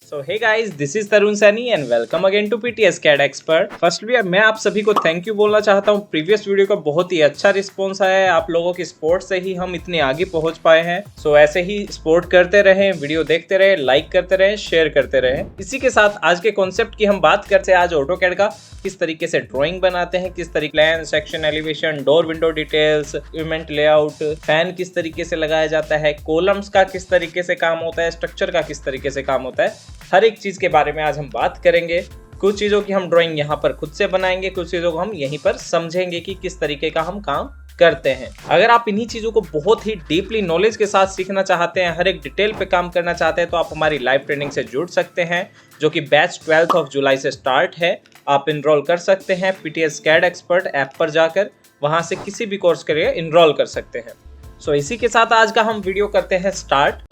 So hey guys, this is Tarun Saini and welcome again to PTS CAD Expert। Firstly मैं आप सभी को thank you बोलना चाहता हूँ। प्रीवियस वीडियो का बहुत ही अच्छा रिस्पॉन्स आया है। आप लोगों की सपोर्ट से ही हम इतने आगे पहुंच पाए हैं। सो ऐसे ही सपोर्ट करते रहें, वीडियो देखते रहें, लाइक करते रहें, शेयर करते रहें। इसी के साथ आज के कॉन्सेप्ट की हम बात करते हैं। आज ऑटोकैड का किस तरीके से ड्राइंग बनाते हैं, किस तरीके plan, section, elevation, door window details, event layout, fan किस तरीके से लगाया जाता है, कॉलम्स का किस तरीके से काम होता है, स्ट्रक्चर का किस तरीके से काम होता है, हर एक चीज के बारे में आज हम बात करेंगे। कुछ चीजों की हम ड्राइंग यहाँ पर खुद से बनाएंगे, कुछ चीजों को हम यहीं पर समझेंगे कि किस तरीके का हम काम करते हैं। अगर आप इन्हीं चीजों को बहुत ही डीपली नॉलेज के साथ सीखना चाहते हैं, हर एक डिटेल पे काम करना चाहते हैं, तो आप हमारी लाइव ट्रेनिंग से जुड़ सकते हैं, जो कि बैच 12 जुलाई से स्टार्ट है। आप इनरोल कर सकते हैं PTS CAD एक्सपर्ट ऐप पर जाकर, वहां से किसी भी कोर्स के लिए इनरोल कर सकते हैं। सो इसी के साथ आज का हम वीडियो करते हैं स्टार्ट।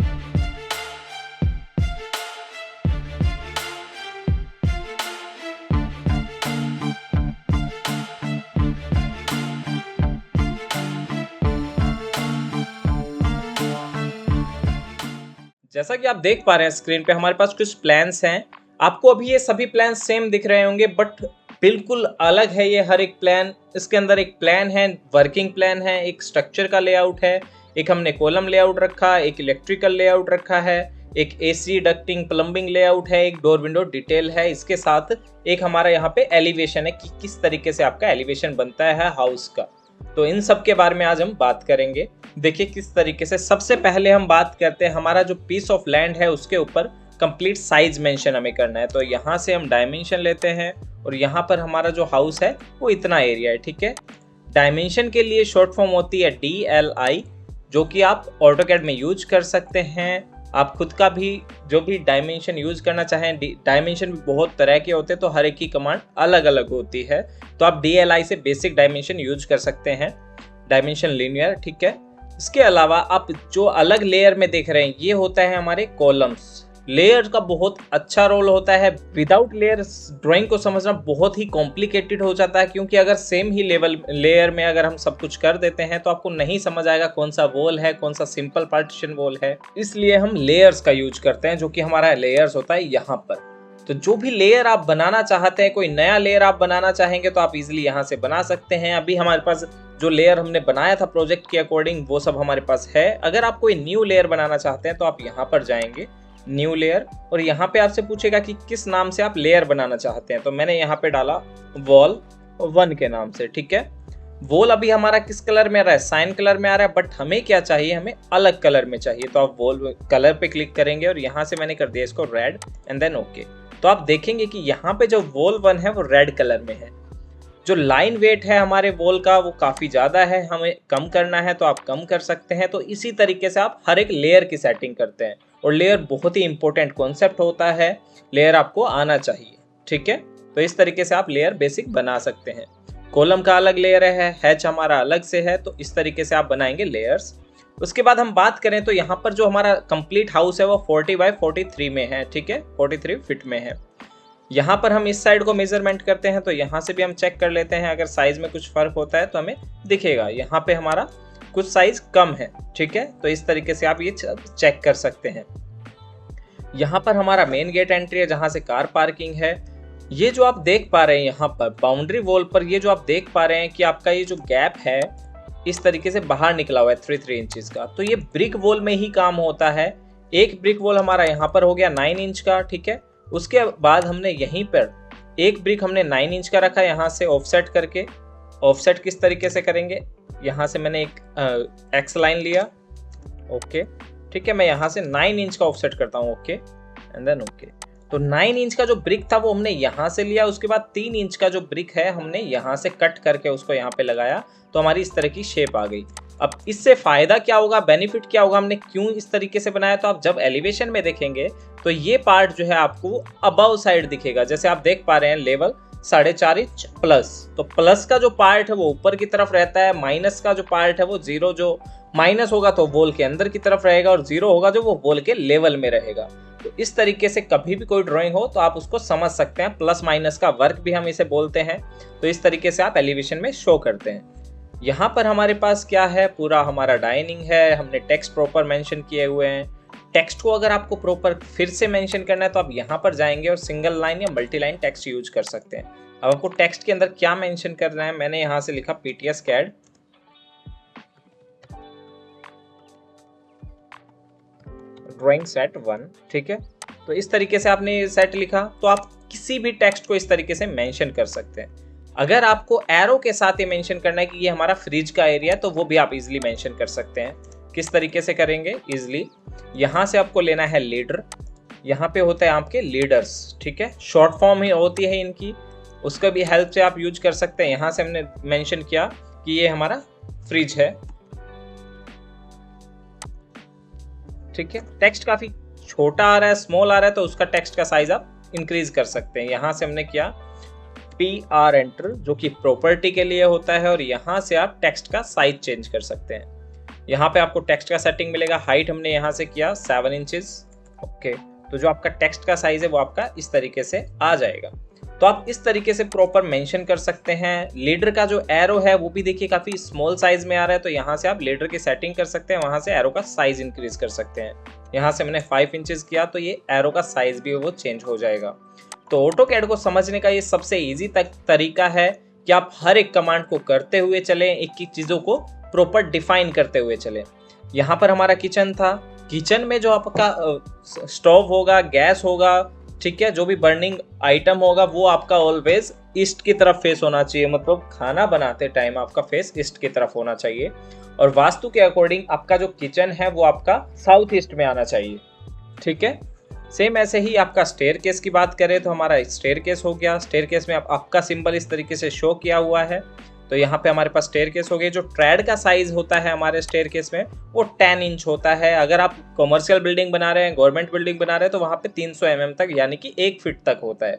जैसा कि आप देख पा रहे हैं स्क्रीन पे हमारे पास कुछ प्लान्स हैं। आपको अभी ये सभी प्लान सेम दिख रहे होंगे, बट बिल्कुल अलग है ये हर एक प्लान। इसके अंदर एक प्लान है, वर्किंग प्लान है, एक स्ट्रक्चर का लेआउट है, एक हमने कॉलम लेआउट रखा, एक इलेक्ट्रिकल लेआउट रखा है, एक AC डक्टिंग प्लम्बिंग लेआउट है, एक डोर विंडो डिटेल है। इसके साथ एक हमारा यहाँ पे एलिवेशन है कि किस तरीके से आपका एलिवेशन बनता है हाउस का। तो इन सब के बारे में आज हम बात करेंगे। देखिए किस तरीके से। सबसे पहले हम बात करते हैं हमारा जो पीस ऑफ लैंड है उसके ऊपर कंप्लीट साइज मेंशन हमें करना है। तो यहाँ से हम डायमेंशन लेते हैं और यहाँ पर हमारा जो हाउस है वो इतना एरिया है, ठीक है। डायमेंशन के लिए शॉर्ट फॉर्म होती है DLI, जो कि आप ऑटोकैड में यूज कर सकते हैं। आप खुद का भी जो भी डायमेंशन यूज करना चाहें, डायमेंशन भी बहुत तरह के होते हैं, तो हर एक की कमांड अलग अलग होती है। तो आप DLI से बेसिक डायमेंशन यूज कर सकते हैं, डायमेंशन लीनियर, ठीक है। इसके अलावा आप जो अलग लेयर में देख रहे हैं ये होता है हमारे कॉलम्स। लेयर का बहुत अच्छा रोल होता है। विदाउट लेयर ड्राइंग को समझना बहुत ही कॉम्प्लिकेटेड हो जाता है, क्योंकि अगर सेम ही लेयर में अगर हम सब कुछ कर देते हैं तो आपको नहीं समझ आएगा कौन सा वॉल है, कौन सा सिंपल पार्टीशन वॉल है। इसलिए हम लेयर्स का यूज करते हैं, जो कि हमारा लेयर्स होता है यहाँ पर। तो जो भी लेयर आप बनाना चाहते हैं, कोई नया लेयर आप बनाना चाहेंगे तो आप इजीली यहाँ से बना सकते हैं। अभी हमारे पास जो लेयर हमने बनाया था प्रोजेक्ट के अकॉर्डिंग वो सब हमारे पास है। अगर आप कोई न्यू लेयर बनाना चाहते हैं तो आप यहाँ पर जाएंगे, न्यू लेयर, और यहाँ पे आपसे पूछेगा कि किस नाम से आप लेयर बनाना चाहते हैं। तो मैंने यहाँ पे डाला वॉल 1 के नाम से, ठीक है। वॉल अभी हमारा किस कलर में आ रहा है, साइन कलर में आ रहा है, बट हमें क्या चाहिए, हमें अलग कलर में चाहिए। तो आप वॉल कलर पे क्लिक करेंगे और यहाँ से मैंने कर दिया इसको रेड एंड देन ओके। तो आप देखेंगे कि यहाँ पे जो वॉल 1 है वो रेड कलर में है। जो लाइन वेट है हमारे वॉल का वो काफ़ी ज़्यादा है, हमें कम करना है तो आप कम कर सकते हैं। तो इसी तरीके से आप हर एक लेयर की सेटिंग करते हैं, और लेयर बहुत ही इंपॉर्टेंट कॉन्सेप्ट होता है। लेयर आपको आना चाहिए, ठीक है। तो इस तरीके से आप लेयर बेसिक बना सकते हैं। कॉलम का अलग लेयर है, हैच हमारा अलग से है, तो इस तरीके से आप बनाएंगे लेयर्स। उसके बाद हम बात करें तो यहाँ पर जो हमारा कंप्लीट हाउस है वो 40 बाय 43 में है, ठीक है, 43 फीट में है। यहाँ पर हम इस साइड को मेजरमेंट करते हैं, तो यहाँ से भी हम चेक कर लेते हैं। अगर साइज में कुछ फर्क होता है तो हमें दिखेगा। यहाँ पे हमारा कुछ साइज कम है, ठीक है। तो इस तरीके से आप ये चेक कर सकते हैं। यहाँ पर हमारा मेन गेट एंट्री है, जहाँ से कार पार्किंग है। ये जो आप देख पा रहे हैं यहाँ पर बाउंड्री वॉल पर, ये जो आप देख पा रहे हैं कि आपका ये जो गैप है इस तरीके से बाहर निकला हुआ है 3 इंचेस का, तो ये ब्रिक वॉल में ही काम होता है। एक ब्रिक वॉल हमारा यहाँ पर हो गया 9 इंच का, ठीक है। उसके बाद हमने यहीं पर एक ब्रिक हमने 9 इंच का रखा, यहाँ से ऑफसेट करके। ऑफसेट किस तरीके से करेंगे, यहाँ से मैंने एक एक्स लाइन लिया, ओके, ठीक है। मैं यहाँ से 9 इंच का ऑफसेट करता हूँ, ओके एंड देन ओके। तो 9 इंच का जो ब्रिक था वो हमने यहाँ से लिया। उसके बाद 3 इंच का जो ब्रिक है हमने यहाँ से कट करके उसको यहाँ पे लगाया, तो हमारी इस तरह की शेप आ गई। अब इससे फायदा क्या होगा, बेनिफिट क्या होगा, हमने क्यों इस तरीके से बनाया, तो आप जब एलिवेशन में देखेंगे तो ये पार्ट जो है आपको अबव साइड दिखेगा। जैसे आप देख पा रहे हैं लेवल 4.5 इंच प्लस, तो प्लस का जो पार्ट है वो ऊपर की तरफ रहता है, माइनस का जो पार्ट है वो जीरो, जो माइनस होगा तो वॉल के अंदर की तरफ रहेगा, और जीरो होगा जो वो वॉल के लेवल में रहेगा। तो इस तरीके से कभी भी कोई ड्राइंग हो तो आप उसको समझ सकते हैं। प्लस माइनस का वर्क भी हम इसे बोलते हैं। तो इस तरीके से आप एलिवेशन में शो करते हैं। यहाँ पर हमारे पास क्या है, पूरा हमारा डाइनिंग है, हमने टेक्स्ट प्रॉपर मेंशन किए हुए हैं। टेक्स्ट को अगर आपको प्रॉपर फिर से मेंशन करना है तो आप यहाँ पर जाएंगे और सिंगल लाइन या मल्टी लाइन टेक्स्ट यूज कर सकते हैं। अब आपको टेक्स्ट के अंदर क्या मेंशन करना है, मैंने यहाँ से लिखा PTS CAD ड्राइंग सेट 1, ठीक है। तो इस तरीके से आपने सेट लिखा तो आप किसी भी टेक्स्ट को इस तरीके से मेंशन कर सकते हैं। अगर आपको एरो के साथ ये मेंशन करना है कि ये हमारा फ्रिज का एरिया है तो वो भी आप इजीली मेंशन कर सकते हैं। किस तरीके से करेंगे इजीली, यहाँ से आपको लेना है लीडर, यहाँ पे होता है आपके लीडर्स, ठीक है, शॉर्ट फॉर्म ही होती है इनकी, उसका भी हेल्प से आप यूज कर सकते हैं। यहाँ से हमने मेंशन किया कि ये हमारा फ्रिज है, ठीक है। टेक्स्ट काफी छोटा आ रहा है, स्मॉल आ रहा है, तो उसका टेक्स्ट का साइज आप इंक्रीज कर सकते हैं। यहाँ से हमने किया PR एंटर जो कि प्रॉपर्टी के लिए होता है, और यहाँ से आप टेक्स्ट का साइज चेंज कर सकते हैं। यहाँ पे आपको टेक्स्ट का सेटिंग मिलेगा, हाइट हमने यहाँ से किया 7 इंचेस, ओके। तो जो आपका टेक्स्ट का साइज है वो आपका इस तरीके से आ जाएगा। तो आप इस तरीके से प्रॉपर मेंशन कर सकते हैं। लीडर का जो एरो है वो भी देखिए काफी स्मॉल साइज में आ रहा है, तो यहाँ से आप लीडर की सेटिंग कर सकते हैं, वहां से एरो का साइज इंक्रीज कर सकते हैं। यहाँ से हमने 5 इंचेस किया तो ये एरो का साइज भी वो चेंज हो जाएगा। तो AutoCAD को समझने का ये सबसे ईजी तरीका है कि आप हर एक कमांड को करते हुए चलें, एक एक चीजों को प्रॉपर डिफाइन करते हुए चलें। यहाँ पर हमारा किचन था, किचन में जो आपका स्टोव होगा, गैस होगा, ठीक है, जो भी बर्निंग आइटम होगा वो आपका ऑलवेज ईस्ट की तरफ फेस होना चाहिए, मतलब खाना बनाते टाइम आपका फेस ईस्ट की तरफ होना चाहिए। और वास्तु के अकॉर्डिंग आपका जो किचन है वो आपका साउथ ईस्ट में आना चाहिए, ठीक है। सेम ऐसे ही आपका स्टेयरकेस की बात करें तो हमारा स्टेयरकेस हो गया। स्टेयरकेस में आपका सिंबल इस तरीके से शो किया हुआ है, तो यहाँ पे हमारे पास स्टेयरकेस हो गई। जो ट्रेड का साइज होता है हमारे स्टेयरकेस में वो 10 इंच होता है। अगर आप कमर्शियल बिल्डिंग बना रहे हैं, गवर्नमेंट बिल्डिंग बना रहे हैं, तो वहाँ पे 300 mm तक यानी कि 1 फीट तक होता है,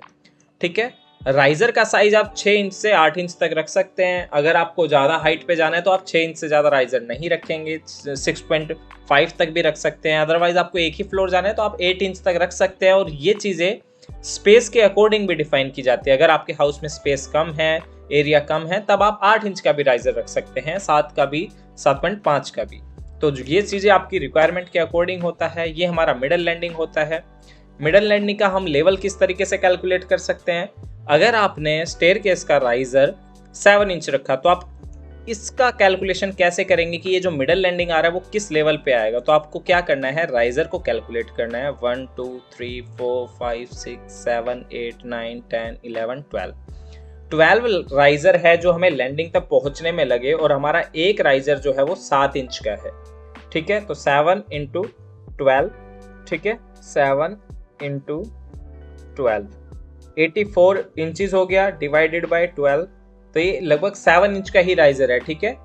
ठीक है। राइजर का साइज आप 6 इंच से 8 इंच तक रख सकते हैं। अगर आपको ज़्यादा हाइट पे जाना है तो आप 6 इंच से ज़्यादा राइजर नहीं रखेंगे, 6.5 तक भी रख सकते हैं। अदरवाइज आपको एक ही फ्लोर जाना है तो आप 8 इंच तक रख सकते हैं। और ये चीज़ें स्पेस के अकॉर्डिंग भी डिफाइन की जाती है। अगर आपके हाउस में स्पेस कम है, एरिया कम है, तब आप 8 इंच का भी राइजर रख सकते हैं, 7 का भी, 7.5 का भी। तो ये चीज़ें आपकी रिक्वायरमेंट के अकॉर्डिंग होता है। ये हमारा मिडल लैंडिंग होता है। मिडल लैंडिंग का हम लेवल किस तरीके से कैलकुलेट कर सकते हैं, अगर आपने स्टेयरकेस का राइजर 7 इंच रखा तो आप इसका कैलकुलेशन कैसे करेंगे कि ये जो मिडल लैंडिंग आ रहा है वो किस लेवल पे आएगा। तो आपको क्या करना है, राइजर को कैलकुलेट करना है। 1 2 3 4 5 6 7 8 9 10 11 12 राइजर है जो हमें लैंडिंग तक पहुंचने में लगे, और हमारा एक राइजर जो है वो 7 इंच का है, ठीक है। तो 7 × 12, ठीक है, 7 × 12 84 इंचेस हो गया, डिवाइडेड बाय 12, तो ये लगभग 7 इंच का ही राइजर है, ठीक है।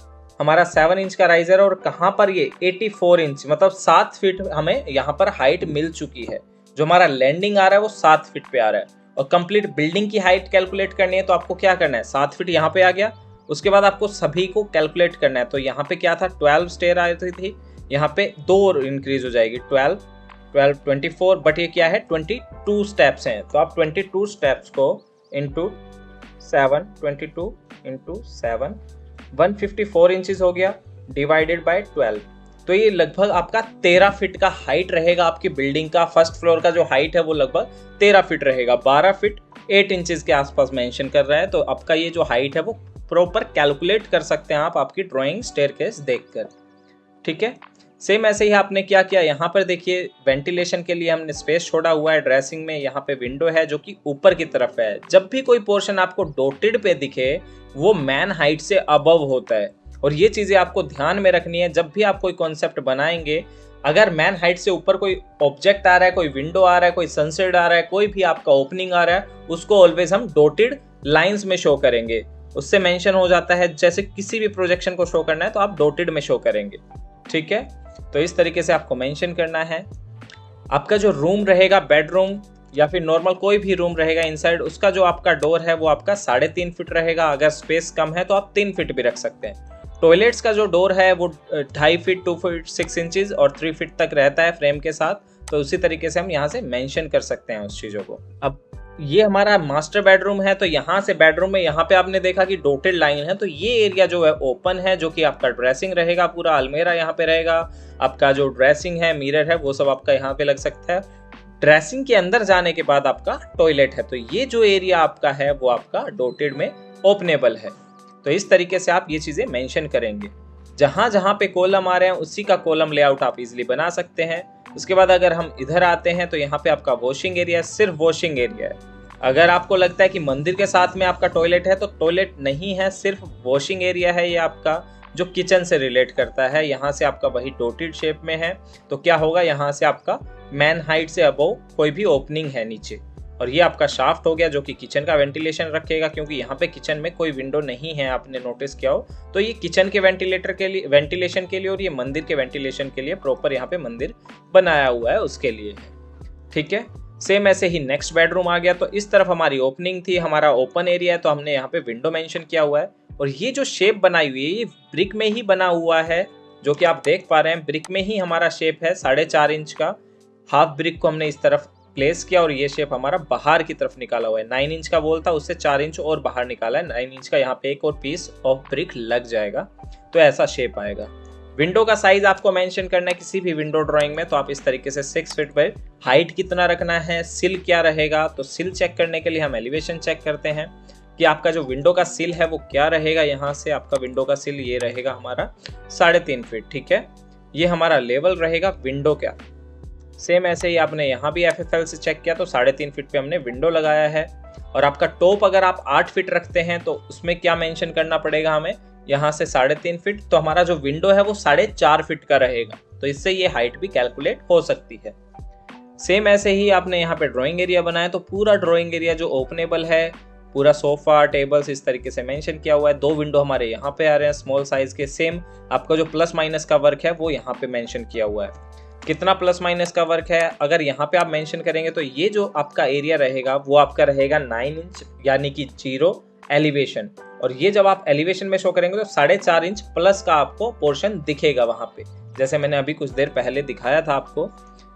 हमारा 7 इंच का राइजर है, और कहाँ पर ये 84 इंच मतलब 7 फीट हमें यहाँ पर हाइट मिल चुकी है। जो हमारा लैंडिंग आ रहा है वो 7 फीट पे आ रहा है। और कंप्लीट बिल्डिंग की हाइट कैलकुलेट करनी है तो आपको क्या करना है, 7 फीट यहाँ पे आ गया, उसके बाद आपको सभी को कैलकुलेट करना है। तो यहाँ पे क्या था, 12 स्टेयर आ रही थी, यहाँ पे 2 और इंक्रीज हो जाएगी, 12 12 24, बट ये क्या है 22 स्टेप्स हैं। तो आप 22 स्टेप्स को इंटू 7, 22 इंटू 7, 154 इंचेस हो गया, डिवाइडेड बाय 12। तो ये लगभग आपका 13 फीट का हाइट रहेगा आपकी बिल्डिंग का। फर्स्ट फ्लोर का जो हाइट है वो लगभग 13 फीट रहेगा, 12 फीट 8 इंचेस के आसपास मेंशन कर रहा है। तो आपका ये जो हाइट है वो प्रॉपर कैलकुलेट कर सकते हैं आप आपकी ड्राइंग स्टेयरकेस देखकर, ठीक है। सेम ऐसे ही आपने क्या किया, यहाँ पर देखिए वेंटिलेशन के लिए हमने स्पेस छोड़ा हुआ है ड्रेसिंग में। यहाँ पे विंडो है जो कि ऊपर की तरफ है। जब भी कोई पोर्शन आपको डॉटेड पे दिखे वो मैन हाइट से अबव होता है, और ये चीज़ें आपको ध्यान में रखनी है जब भी आप कोई कॉन्सेप्ट बनाएंगे। अगर मैन हाइट से ऊपर कोई ऑब्जेक्ट आ रहा है, कोई विंडो आ रहा है, कोई सनसेट आ रहा है, कोई भी आपका ओपनिंग आ रहा है, उसको ऑलवेज हम डॉटेड लाइंस में शो करेंगे। उससे मेंशन हो जाता है, जैसे किसी भी प्रोजेक्शन को शो करना है तो आप डॉटेड में शो करेंगे, ठीक है। तो इस तरीके से आपको मेंशन करना है। आपका जो रूम रहेगा, बेडरूम या फिर नॉर्मल कोई भी रूम रहेगा इनसाइड, उसका जो आपका डोर है वो आपका 3.5 फीट रहेगा। अगर स्पेस कम है तो आप 3 फीट भी रख सकते हैं। टॉयलेट्स का जो डोर है वो 2.5 फीट 2 फीट 6 इंचेस और 3 फीट तक रहता है फ्रेम के साथ। तो उसी तरीके से हम यहाँ से मेंशन कर सकते हैं उस चीज़ों को। अब ये हमारा मास्टर बेडरूम है, तो यहाँ से बेडरूम में यहाँ पे आपने देखा कि डॉटेड लाइन है, तो ये एरिया जो है ओपन है, जो कि आपका ड्रेसिंग रहेगा, पूरा अलमेरा यहाँ पे रहेगा, आपका जो ड्रेसिंग है, मिरर है, वो सब आपका यहाँ पे लग सकता है। ड्रेसिंग के अंदर जाने के बाद आपका टॉयलेट है, तो ये जो एरिया आपका है वो आपका डॉटेड में ओपनेबल है। तो इस तरीके से आप ये चीजें मेंशन करेंगे। जहां जहां पे कॉलम आ रहे हैं उसी का कॉलम लेआउट आप इजीली बना सकते हैं। उसके बाद अगर हम इधर आते हैं तो यहाँ पे आपका वॉशिंग एरिया, सिर्फ वॉशिंग एरिया है। अगर आपको लगता है कि मंदिर के साथ में आपका टॉयलेट है, तो टॉयलेट नहीं है, सिर्फ वॉशिंग एरिया है। ये आपका जो किचन से रिलेट करता है, यहाँ से आपका वही डॉटेड शेप में है। तो क्या होगा, यहाँ से आपका मैन हाइट से अबव कोई भी ओपनिंग है नीचे, और ये आपका शाफ्ट हो गया जो कि किचन का वेंटिलेशन रखेगा, क्योंकि यहाँ पे किचन में कोई विंडो नहीं है, आपने नोटिस किया हो। तो ये किचन के वेंटिलेशन के लिए और ये मंदिर के वेंटिलेशन के लिए प्रॉपर यहाँ पे मंदिर बनाया हुआ है, उसके लिए। ठीक है, सेम ऐसे ही नेक्स्ट बेडरूम आ गया। तो इस तरफ हमारी ओपनिंग थी, हमारा ओपन एरिया है, तो हमने यहाँ पे विंडो मेंशन किया हुआ है। और ये जो शेप बनाई हुई है ये ब्रिक में ही बना हुआ है, जो कि आप देख पा रहे हैं, ब्रिक में ही हमारा शेप है। 4.5 इंच का हाफ ब्रिक को हमने इस तरफ प्लेस किया और ये शेप हमारा बाहर की तरफ निकाला हुआ है। 9 इंच का बोल था, उससे 4 इंच और बाहर निकाला है। 9 इंच का यहाँ पे एक और पीस ऑफ ब्रिक लग जाएगा, तो ऐसा शेप आएगा। विंडो का साइज आपको मेंशन करना है किसी भी विंडो ड्राइंग में, तो आप इस तरीके से 6 फीट पर हाइट कितना रखना है, सिल क्या रहेगा। तो सिल चेक करने के लिए हम एलिवेशन चेक करते हैं कि आपका जो विंडो का सिल है वो क्या रहेगा। यहाँ से आपका विंडो का सिल ये रहेगा हमारा 3.5 फीट। ठीक है, ये हमारा लेवल रहेगा विंडो का। सेम ऐसे ही आपने यहाँ भी FFL से चेक किया, तो 3.5 फीट पे हमने विंडो लगाया है। और आपका टॉप अगर आप 8 फीट रखते हैं तो उसमें क्या मेंशन करना पड़ेगा हमें, यहाँ से 3.5 फीट, तो हमारा जो विंडो है वो 4.5 फीट का रहेगा। तो इससे ये हाइट भी कैलकुलेट हो सकती है। सेम ऐसे ही आपने यहाँ पे ड्राइंग एरिया बनाया, तो पूरा ड्राइंग एरिया जो ओपनेबल है, पूरा सोफा टेबल्स इस तरीके से मेंशन किया हुआ है। 2 विंडो हमारे यहाँ पे आ रहे हैं स्मॉल साइज के। सेम आपका जो प्लस माइनस का वर्क है वो यहाँ पे मेंशन किया हुआ है। कितना प्लस माइनस का वर्क है, अगर यहाँ पे आप मेंशन करेंगे तो ये जो आपका एरिया रहेगा वो आपका रहेगा 9 इंच, यानी कि 0 एलिवेशन। और ये जब आप एलिवेशन में शो करेंगे तो 4.5 इंच प्लस का आपको पोर्शन दिखेगा वहां पे, जैसे मैंने अभी कुछ देर पहले दिखाया था आपको।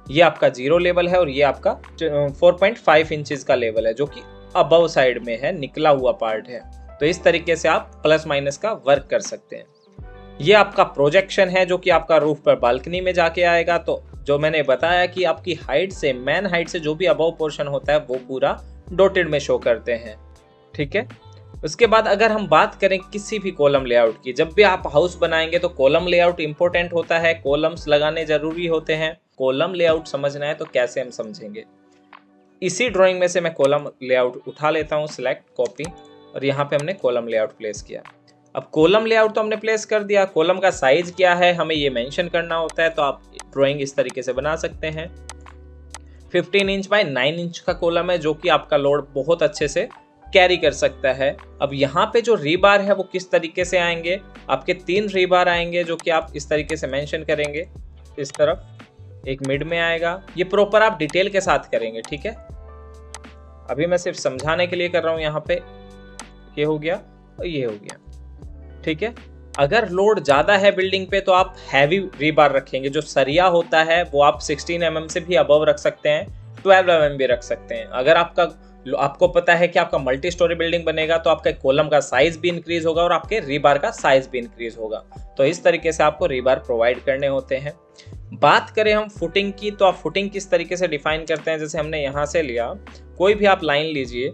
ये आपका 0 लेवल है और ये आपका 4.5 इंचेस का लेवल है, जो कि अबव साइड में है, निकला हुआ पार्ट है। तो इस तरीके से आप प्लस माइनस का वर्क कर सकते हैं। ये आपका प्रोजेक्शन है जो कि आपका रूफ पर बालकनी में जाके आएगा। तो जो मैंने बताया कि आपकी हाइट से, मैन हाइट से जो भी अबव पोर्शन होता है वो पूरा डॉटेड में शो करते हैं। ठीक है, उसके बाद अगर हम बात करें किसी भी कॉलम लेआउट की, जब भी आप हाउस बनाएंगे तो कॉलम लेआउट इंपॉर्टेंट होता है, कॉलम्स लगाने जरूरी होते हैं। कॉलम लेआउट समझना है तो कैसे हम समझेंगे, इसी ड्राइंग में से मैं कॉलम लेआउट उठा लेता हूँ, सिलेक्ट कॉपी, और यहाँ पे हमने कॉलम लेआउट प्लेस किया। अब कॉलम लेआउट तो हमने प्लेस कर दिया, कॉलम का साइज क्या है हमें ये मेंशन करना होता है। तो आप ड्राइंग इस तरीके से बना सकते हैं। 15 इंच बाय 9 इंच का कॉलम है, जो कि आपका लोड बहुत अच्छे से कैरी कर सकता है। अब यहाँ पे जो रीबार है वो किस तरीके से आएंगे, आपके 3 रीबार आएंगे, जो कि आप इस तरीके से मेंशन करेंगे। इस तरफ एक मिड में आएगा, ये प्रॉपर आप डिटेल के साथ करेंगे। ठीक है, अभी मैं सिर्फ समझाने के लिए कर रहा हूँ। यहाँ पे ये हो गया और ये हो गया। ठीक है, अगर लोड ज्यादा है बिल्डिंग पे तो आप हैवी रीबार रखेंगे। जो सरिया होता है वो आप 16 mm से भी अबव रख सकते हैं, 12 mm भी रख सकते हैं। अगर आपको पता है कि आपका मल्टी स्टोरी बिल्डिंग बनेगा तो आपके कॉलम का साइज भी इंक्रीज होगा और आपके रीबार का साइज भी इंक्रीज होगा। तो इस तरीके से आपको रीबार प्रोवाइड करने होते हैं। बात करें हम फुटिंग की, तो आप फुटिंग किस तरीके से डिफाइन करते हैं। जैसे हमने यहाँ से लिया, कोई भी आप लाइन लीजिए,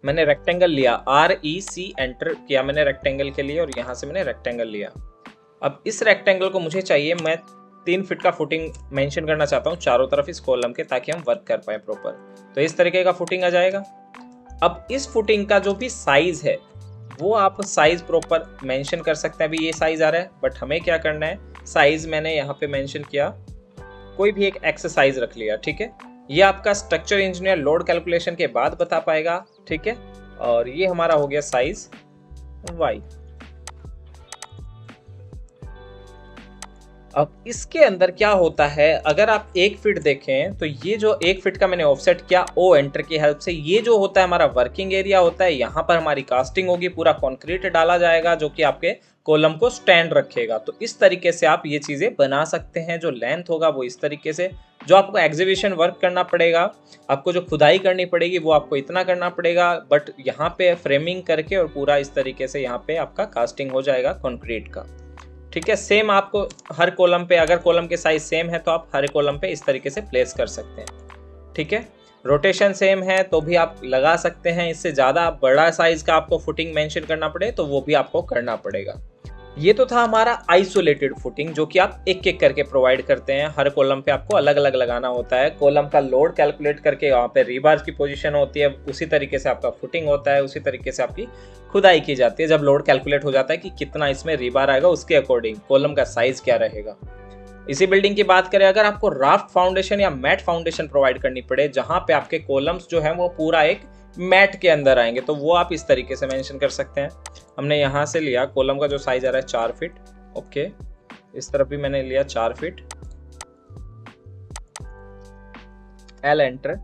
मैंने रेक्टेंगल लिया, REC एंटर किया मैंने रेक्टेंगल के लिए, और यहाँ से मैंने रेक्टेंगल लिया। अब इस रेक्टेंगल को मुझे चाहिए, मैं 3 फीट का फुटिंग मेंशन करना चाहता हूँ चारों तरफ इस कॉलम के, ताकि हम वर्क कर पाए प्रॉपर। तो इस तरीके का फुटिंग आ जाएगा। अब इस फुटिंग का जो भी साइज है वो आप साइज प्रॉपर मेंशन कर सकते हैं। अभी ये साइज आ रहा है, बट हमें क्या करना है, साइज मैंने यहाँ पे मेंशन किया, कोई भी एक एक्सरसाइज रख लिया। ठीक है, ये आपका स्ट्रक्चर इंजीनियर लोड कैलकुलेशन के बाद बता पाएगा। ठीक है, और ये हमारा हो गया साइज Y। अब इसके अंदर क्या होता है, अगर आप 1 फीट देखें तो ये जो 1 फीट का मैंने ऑफसेट किया O एंटर की हेल्प से, ये जो होता है हमारा वर्किंग एरिया होता है। यहाँ पर हमारी कास्टिंग होगी, पूरा कंक्रीट डाला जाएगा, जो कि आपके कॉलम को स्टैंड रखेगा। तो इस तरीके से आप ये चीज़ें बना सकते हैं। जो लेंथ होगा वो इस तरीके से, जो आपको एग्जीबिशन वर्क करना पड़ेगा, आपको जो खुदाई करनी पड़ेगी वो आपको इतना करना पड़ेगा, बट यहाँ पे फ्रेमिंग करके और पूरा इस तरीके से यहाँ पे आपका कास्टिंग हो जाएगा कंक्रीट का। ठीक है, सेम आपको हर कॉलम पे, अगर कॉलम के साइज सेम है तो आप हर कॉलम पे इस तरीके से प्लेस कर सकते हैं। ठीक है, रोटेशन सेम है तो भी आप लगा सकते हैं। इससे ज़्यादा बड़ा साइज का आपको फुटिंग मेंशन करना पड़े तो वो भी आपको करना पड़ेगा। ये तो था हमारा आइसोलेटेड फुटिंग, जो कि आप एक एक करके प्रोवाइड करते हैं। हर कॉलम पे आपको अलग अलग लगाना होता है। कॉलम का लोड कैलकुलेट करके वहाँ पे रीबार्स की पोजीशन होती है, उसी तरीके से आपका फुटिंग होता है, उसी तरीके से आपकी खुदाई की जाती है। जब लोड कैलकुलेट हो जाता है कि कितना इसमें रीबार आएगा, उसके अकॉर्डिंग कॉलम का साइज क्या रहेगा। इसी बिल्डिंग की बात करें, अगर आपको राफ्ट फाउंडेशन या मैट फाउंडेशन प्रोवाइड करनी पड़े, जहाँ पे आपके कॉलम्स जो हैं वो पूरा एक मैट के अंदर आएंगे, तो वो आप इस तरीके से मेंशन कर सकते हैं। हमने यहाँ से लिया कॉलम का जो साइज आ रहा है 4 फीट। ओके, इस तरफ भी मैंने लिया 4 फीट। एल एंटर,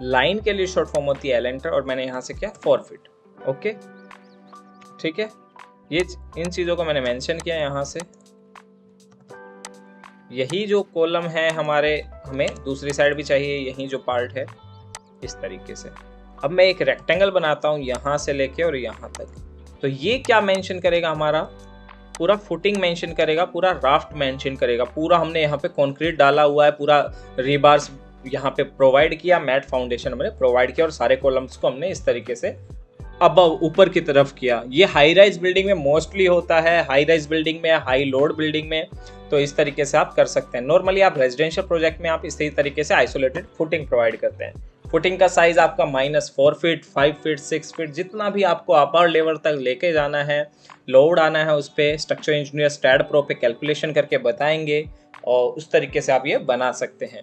लाइन के लिए शॉर्ट फॉर्म होती है एल एंटर, और मैंने यहाँ से किया 4 फीट। ओके, ठीक है, ये इन चीज़ों को मैंने मेंशन किया यहाँ से। यही जो कॉलम है हमारे, हमें दूसरी साइड भी चाहिए, यही जो पार्ट है इस तरीके से। अब मैं एक रेक्टेंगल बनाता हूँ यहाँ से लेके और यहाँ तक। तो ये क्या मेंशन करेगा, हमारा पूरा फुटिंग मेंशन करेगा, पूरा राफ्ट मेंशन करेगा। पूरा हमने यहाँ पे कंक्रीट डाला हुआ है, पूरा रीबार्स यहाँ पे प्रोवाइड किया, मैट फाउंडेशन हमने प्रोवाइड किया, और सारे कॉलम्स को हमने इस तरीके से अबव ऊपर की तरफ किया। ये हाई राइज बिल्डिंग में मोस्टली होता है, हाई राइज बिल्डिंग में, हाई लोड बिल्डिंग में, तो इस तरीके से आप कर सकते हैं। नॉर्मली आप रेजिडेंशियल प्रोजेक्ट में आप इसी तरीके से आइसोलेटेड फुटिंग प्रोवाइड करते हैं। फुटिंग का साइज आपका -4 फीट, 5 फीट, 6 फीट, जितना भी आपको अपर लेवल तक लेके जाना है, लोड आना है उस पर, स्ट्रक्चर इंजीनियर स्टैड प्रो पे कैलकुलेशन करके बताएंगे, और उस तरीके से आप ये बना सकते हैं।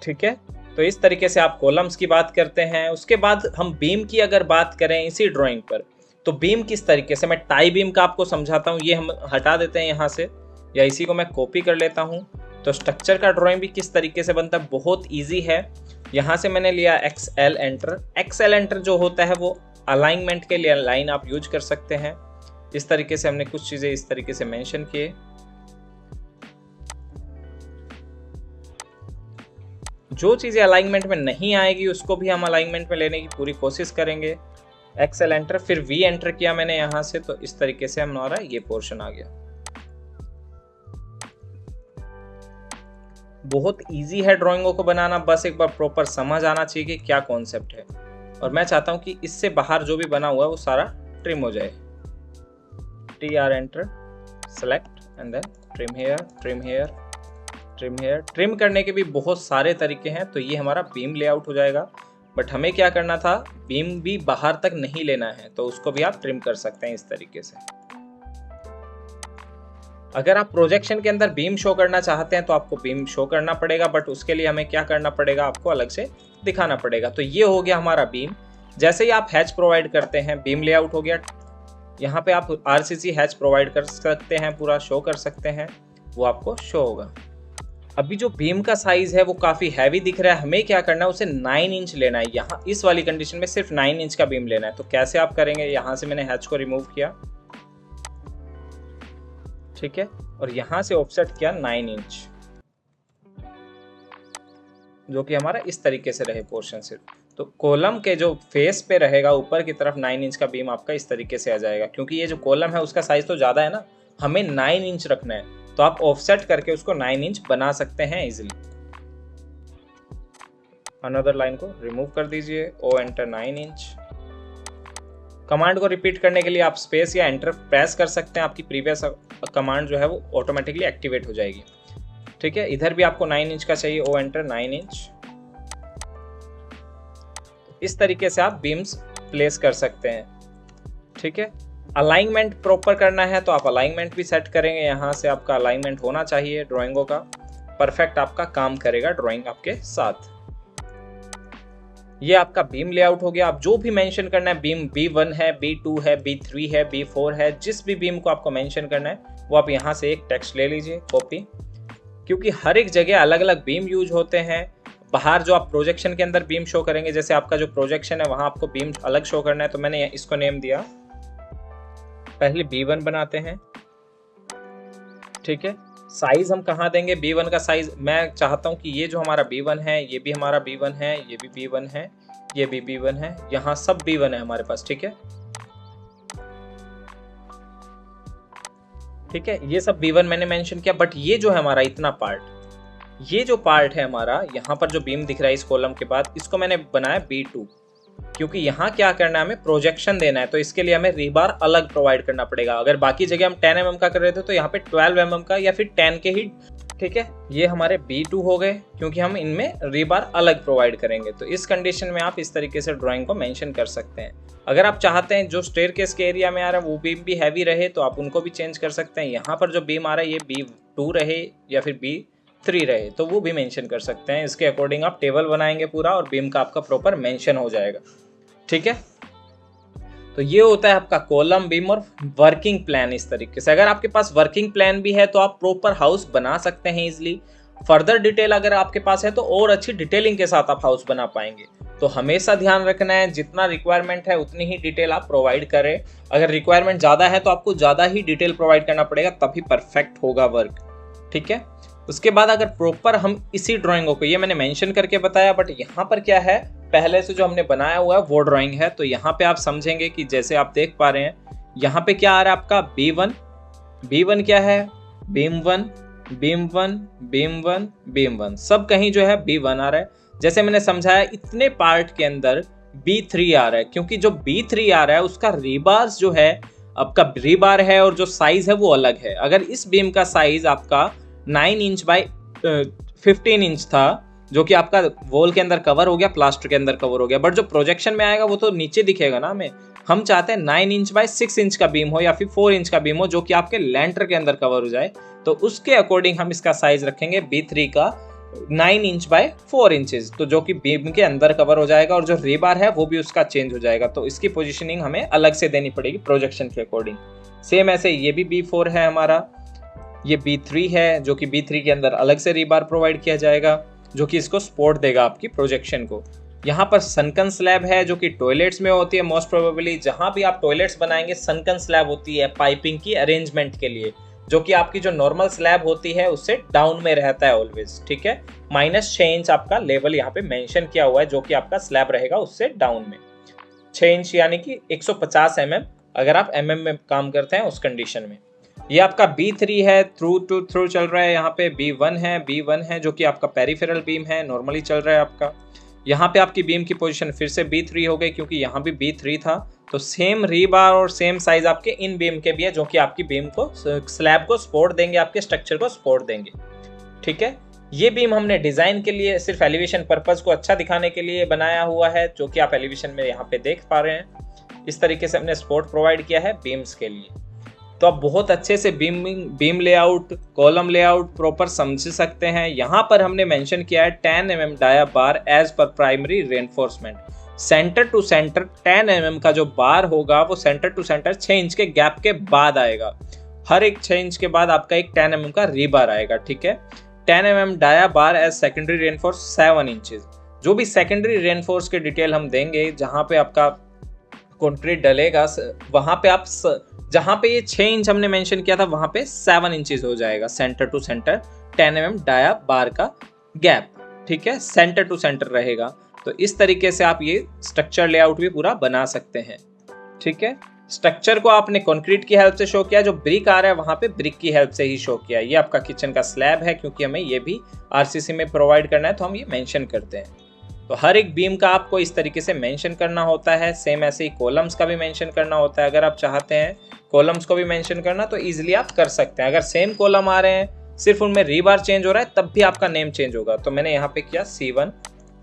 ठीक है, तो इस तरीके से आप कॉलम्स की बात करते हैं। उसके बाद हम बीम की अगर बात करें इसी ड्राइंग पर, तो बीम किस तरीके से, मैं टाई बीम का आपको समझाता हूँ। ये हम हटा देते हैं यहाँ से, या इसी को मैं कॉपी कर लेता हूँ। तो स्ट्रक्चर का ड्राइंग भी किस तरीके से बनता है, बहुत ईजी है। यहाँ से मैंने लिया XL एंटर। XL एंटर जो होता है वो अलाइनमेंट के लिए लाइन आप यूज कर सकते हैं। इस तरीके से हमने कुछ चीज़ें इस तरीके से मेंशन किए। जो चीज़ें अलाइनमेंट में नहीं आएगी उसको भी हम अलाइनमेंट में लेने की पूरी कोशिश करेंगे। XL एंटर, फिर V एंटर किया मैंने यहाँ से, तो इस तरीके से हमारा ये पोर्शन आ गया। बहुत इजी है ड्राइंगों को बनाना, बस एक बार प्रॉपर समझ आना चाहिए कि क्या कॉन्सेप्ट है। और मैं चाहता हूँ कि इससे बाहर जो भी बना हुआ है वो सारा ट्रिम हो जाए। TR enter, select and then trim here, trim here, trim here. Trim करने के भी बहुत सारे तरीके हैं। तो ये हमारा बीम लेआउट हो जाएगा, बट हमें क्या करना था, बीम भी बाहर तक नहीं लेना है, तो उसको भी आप ट्रिम कर सकते हैं इस तरीके से। अगर आप प्रोजेक्शन के अंदर बीम शो करना चाहते हैं तो आपको बीम शो करना पड़ेगा, बट उसके लिए हमें क्या करना पड़ेगा, आपको अलग से दिखाना पड़ेगा। तो ये हो गया हमारा बीम। जैसे ही आप हैच प्रोवाइड करते हैं, बीम लेआउट हो गया। यहाँ पे आप RCC हैच प्रोवाइड कर सकते हैं, पूरा शो कर सकते हैं, वो आपको शो होगा। अभी जो बीम का साइज है वो काफ़ी हैवी दिख रहा है, हमें क्या करना है, उसे 9 इंच लेना है। यहाँ इस वाली कंडीशन में सिर्फ 9 इंच का बीम लेना है। तो कैसे आप करेंगे, यहाँ से मैंने हैच को रिमूव किया, ठीक है, और यहाँ से ऑफसेट किया 9 इंच, जो कि हमारा इस तरीके से रहे पोर्शन से। तो कॉलम के जो फेस पे रहेगा ऊपर की तरफ 9 इंच का बीम आपका इस तरीके से आ जाएगा। क्योंकि ये जो कॉलम है उसका साइज तो ज़्यादा है ना, हमें 9 इंच रखना है, तो आप ऑफसेट करके उसको 9 इंच बना सकते हैं इजिली। अनदर लाइन को रिमूव कर दीजिए, O एंटर 9 इंच। कमांड को रिपीट करने के लिए आप स्पेस या एंटर प्रेस कर सकते हैं, आपकी प्रीवियस कमांड जो है वो ऑटोमेटिकली एक्टिवेट हो जाएगी। ठीक है, इधर भी आपको 9 इंच का चाहिए, O एंटर 9 इंच। इस तरीके से आप बीम्स प्लेस कर सकते हैं। ठीक है, अलाइनमेंट प्रॉपर करना है तो आप अलाइनमेंट भी सेट करेंगे। यहाँ से आपका अलाइनमेंट होना चाहिए ड्राइंगों का, परफेक्ट आपका काम करेगा ड्राइंग आपके साथ। ये आपका बीम लेआउट हो गया। आप जो भी मेंशन करना है, बीम B1 है, B2 है, B3 है, B4 है, जिस भी बीम को आपको मेंशन करना है वो आप यहाँ से एक टेक्स्ट ले लीजिए, कॉपी। क्योंकि हर एक जगह अलग अलग बीम यूज होते हैं। बाहर जो आप प्रोजेक्शन के अंदर बीम शो करेंगे, जैसे आपका जो प्रोजेक्शन है वहाँ आपको बीम अलग शो करना है, तो मैंने इसको नेम दिया पहले B1 बनाते हैं, ठीक है। साइज हम कहाँ देंगे, B1 का साइज मैं चाहता हूँ कि ये जो हमारा B1 है, ये भी हमारा B1 है, ये भी B1 है, ये भी B1 है, यहाँ सब B1 है हमारे पास, ठीक है। ठीक है, ये सब B1 मैंने मेंशन किया, बट ये जो है हमारा इतना पार्ट, ये जो पार्ट है हमारा यहाँ पर जो बीम दिख रहा है इस कॉलम के बाद, इसको मैंने बनाया B2, क्योंकि यहाँ क्या करना है, हमें प्रोजेक्शन देना है, तो इसके लिए हमें रीबार अलग प्रोवाइड करना पड़ेगा। अगर बाकी जगह हम 10 mm का कर रहे थे तो यहाँ पे 12 mm का या फिर 10 के ही, ठीक है। ये हमारे B2 हो गए, क्योंकि हम इनमें रीबार अलग प्रोवाइड करेंगे। तो इस कंडीशन में आप इस तरीके से ड्राइंग को मेंशन कर सकते हैं। अगर आप चाहते हैं जो स्टेयरकेस के एरिया में आ रहा है वो बीम भी हैवी रहे तो आप उनको भी चेंज कर सकते हैं। यहाँ पर जो बीम आ रहा है ये B2 रहे या फिर B3 रहे तो वो भी मेंशन कर सकते हैं। इसके अकॉर्डिंग आप टेबल बनाएंगे पूरा और बीम का आपका प्रॉपर मेंशन हो जाएगा, ठीक है। तो ये होता है आपका कॉलम, बीम और वर्किंग प्लान। इस तरीके से अगर आपके पास वर्किंग प्लान भी है तो आप प्रॉपर हाउस बना सकते हैं इजीली। फर्दर डिटेल अगर आपके पास है तो और अच्छी डिटेलिंग के साथ आप हाउस बना पाएंगे। तो हमेशा ध्यान रखना है जितना रिक्वायरमेंट है उतनी ही डिटेल आप प्रोवाइड करें। अगर रिक्वायरमेंट ज़्यादा है तो आपको ज़्यादा ही डिटेल प्रोवाइड करना पड़ेगा, तभी परफेक्ट होगा वर्क, ठीक है। उसके बाद अगर प्रॉपर हम इसी ड्राइंगों को, ये मैंने मेंशन करके बताया, बट यहाँ पर क्या है, पहले से जो हमने बनाया हुआ है वो ड्राइंग है। तो यहाँ पे आप समझेंगे कि जैसे आप देख पा रहे हैं यहाँ पे क्या आ रहा है आपका B1 क्या है, बीम 1, बीम 1, बीम 1, बीम 1, सब कहीं जो है B1 आ रहा है। जैसे मैंने समझाया इतने पार्ट के अंदर B3 आ रहा है, क्योंकि जो B3 आ रहा है उसका रीबार्स जो है आपका रीबार है और जो साइज है वो अलग है। अगर इस बीम का साइज आपका 9 इंच बाई 15 इंच था जो कि आपका वॉल के अंदर कवर हो गया, प्लास्टर के अंदर कवर हो गया, बट जो प्रोजेक्शन में आएगा वो तो नीचे दिखेगा ना हमें। हम चाहते हैं 9 इंच बाई 6 इंच का बीम हो या फिर 4 इंच का बीम हो जो कि आपके लेंटर के अंदर कवर हो जाए। तो उसके अकॉर्डिंग हम इसका साइज रखेंगे B3 का 9 इंच बाय 4 इंचेस, तो जो कि बीम के अंदर कवर हो जाएगा और जो रीबार है वो भी उसका चेंज हो जाएगा। तो इसकी पोजीशनिंग हमें अलग से देनी पड़ेगी प्रोजेक्शन के अकॉर्डिंग। सेम ऐसे ये भी B4 है हमारा, ये B3 है जो कि B3 के अंदर अलग से रीबार प्रोवाइड किया जाएगा जो कि इसको सपोर्ट देगा आपकी प्रोजेक्शन को। यहाँ पर सनकन स्लैब है जो कि टॉयलेट्स में होती है मोस्ट प्रोबेबली। जहाँ भी आप टॉयलेट्स बनाएंगे सनकन स्लैब होती है पाइपिंग की अरेंजमेंट के लिए, जो कि आपकी जो नॉर्मल स्लैब होती है उससे डाउन में रहता है ऑलवेज, ठीक है। -6 इंच आपका लेवल यहाँ पे मेंशन किया हुआ है जो कि आपका स्लैब रहेगा उससे डाउन में 6 इंच, यानी कि 150 mm अगर आप mm में काम करते हैं उस कंडीशन में। ये आपका B3 है, थ्रू टू थ्रू चल रहा है। यहाँ पे B1 है जो कि आपका पेरिफेरल बीम है, नॉर्मली चल रहा है आपका। यहाँ पे आपकी बीम की पोजीशन फिर से B3 हो गई क्योंकि यहाँ भी B3 था। तो सेम रीबार और सेम साइज आपके इन बीम के भी है जो कि आपकी बीम को, स्लैब को सपोर्ट देंगे, आपके स्ट्रक्चर को सपोर्ट देंगे, ठीक है। ये बीम हमने डिजाइन के लिए सिर्फ एलिवेशन पर्पस को अच्छा दिखाने के लिए बनाया हुआ है जो कि आप एलिवेशन में यहाँ पे देख पा रहे हैं। इस तरीके से हमने सपोर्ट प्रोवाइड किया है बीम्स के लिए। तो आप बहुत अच्छे से beam layout, column layout proper समझ सकते हैं। यहाँ पर हमने मेंशन किया है 10 mm डाया बार एज पर primary reinforcement. Centre to centre 10 mm का जो बार होगा वो सेंटर टू सेंटर 6 इंच के गैप के बाद आएगा। हर एक 6 इंच के बाद आपका एक 10 mm का रीबार आएगा, ठीक है। 10 mm dia bar as secondary reinforce 7 inches. जो भी सेकेंडरी रेनफोर्स के डिटेल हम देंगे, जहाँ पे आपका कंक्रीट डलेगा वहाँ पे आप जहाँ पे ये 6 इंच हमने मेंशन किया था वहाँ पे 7 इंचेस हो जाएगा centre to centre 10 mm dia bar का गैप, ठीक है, सेंटर टू सेंटर रहेगा। तो इस तरीके से आप ये स्ट्रक्चर लेआउट भी पूरा बना सकते हैं, ठीक है। स्ट्रक्चर को आपने कंक्रीट की हेल्प से शो किया, जो ब्रिक आ रहा है वहाँ पे ब्रिक की हेल्प से ही शो किया। ये आपका किचन का स्लैब है क्योंकि हमें ये भी RCC में प्रोवाइड करना है तो हम ये मेंशन करते हैं। तो हर एक बीम का आपको इस तरीके से मेंशन करना होता है। सेम ऐसे ही कॉलम्स का भी मेंशन करना होता है। अगर आप चाहते हैं कॉलम्स को भी मेंशन करना तो इजीली आप कर सकते हैं। अगर सेम कॉलम आ रहे हैं सिर्फ उनमें रीबार चेंज हो रहा है तब भी आपका नेम चेंज होगा। तो मैंने यहाँ पे किया C1,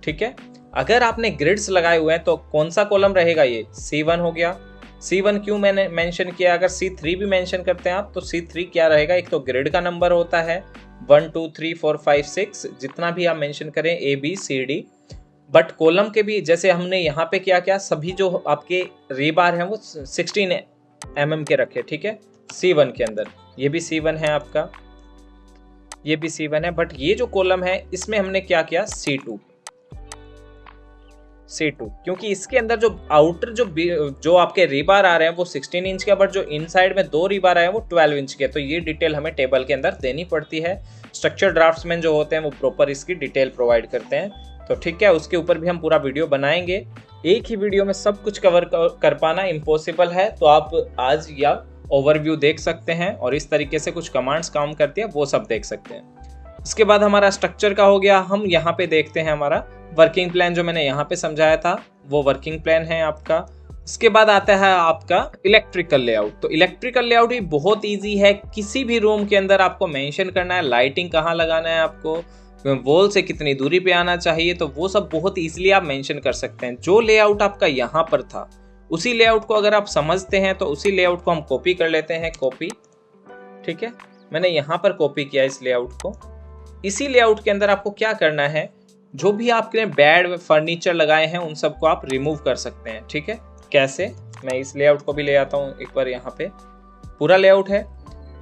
ठीक है। अगर आपने ग्रिड्स लगाए हुए हैं तो कौन सा कॉलम रहेगा, ये C1 हो गया। C1 क्यों मैंने मेंशन किया, अगर C3 भी मेंशन करते हैं आप तो C3 क्या रहेगा, एक तो ग्रिड का नंबर होता है 1 2 3 4 5 6, जितना भी आप मेंशन करें ABCD, बट कॉलम के भी जैसे हमने यहाँ पे क्या सभी जो आपके रीबार हैं वो 16 mm के रखे, ठीक है। C1 के अंदर ये भी C1 है आपका, ये भी C1 है, बट ये जो कॉलम है इसमें हमने क्या किया C2, क्योंकि इसके अंदर जो आउटर जो आपके रीबार आ रहे हैं वो 16 इंच के, बट जो इनसाइड में 2 रीबार आए हैं वो 12 इंच के। तो ये डिटेल हमें टेबल के अंदर देनी पड़ती है। स्ट्रक्चर ड्राफ्ट्समैन जो होते हैं वो प्रॉपर इसकी डिटेल प्रोवाइड करते हैं। तो ठीक है, उसके ऊपर भी हम पूरा वीडियो बनाएंगे। एक ही वीडियो में सब कुछ कवर कर पाना इम्पॉसिबल है, तो आप आज या ओवरव्यू देख सकते हैं और इस तरीके से कुछ कमांड्स काम करती है वो सब देख सकते हैं। इसके बाद हमारा स्ट्रक्चर का हो गया। हम यहाँ पे देखते हैं हमारा वर्किंग प्लान, जो मैंने यहाँ पे समझाया था वो वर्किंग प्लान है आपका। इसके बाद आता है आपका इलेक्ट्रिकल लेआउट। तो इलेक्ट्रिकल लेआउट भी बहुत इजी है। किसी भी रूम के अंदर आपको मेंशन करना है लाइटिंग कहाँ लगाना है, आपको वॉल से कितनी दूरी पे आना चाहिए, तो वो सब बहुत इजीली आप मेंशन कर सकते हैं। जो लेआउट आपका यहाँ पर था उसी लेआउट को अगर आप समझते हैं तो उसी लेआउट को हम कॉपी कर लेते हैं। कॉपी, ठीक है, मैंने यहाँ पर कॉपी किया इस लेआउट को। इसी लेआउट के अंदर आपको क्या करना है, जो भी आपने बेड फर्नीचर लगाए हैं उन सबको आप रिमूव कर सकते हैं। ठीक है, कैसे, मैं इस लेआउट को भी ले आता हूँ एक बार। यहाँ पे पूरा लेआउट है।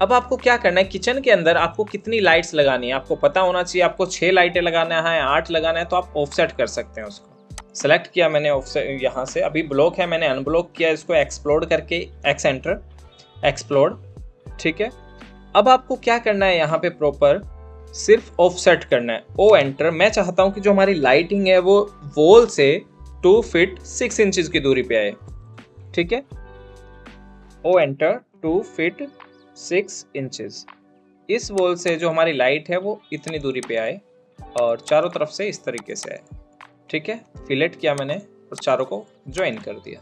अब आपको क्या करना है, किचन के अंदर आपको कितनी लाइट्स लगानी है आपको पता होना चाहिए। आपको 6 लाइटें लगाना है, 8 लगाना है, तो आप ऑफसेट कर सकते हैं। उसको सेलेक्ट किया मैंने ऑफसेट, यहाँ से अभी ब्लॉक है, मैंने अनब्लॉक किया इसको, एक्सप्लोड करके एक्स एंटर, एक्सप्लोड। ठीक है, अब आपको क्या करना है, यहाँ पे प्रॉपर सिर्फ ऑफसेट करना है, ओ एंटर। मैं चाहता हूं कि जो हमारी लाइटिंग है वो वॉल से 2 फीट 6 इंचेस की दूरी पे आए। ठीक है, ओ एंटर, 2 फीट 6 इंचेस। इस वॉल से जो हमारी लाइट है वो इतनी दूरी पे आए और चारों तरफ से इस तरीके से आए। ठीक है, फिलेट किया मैंने और चारों को ज्वाइन कर दिया।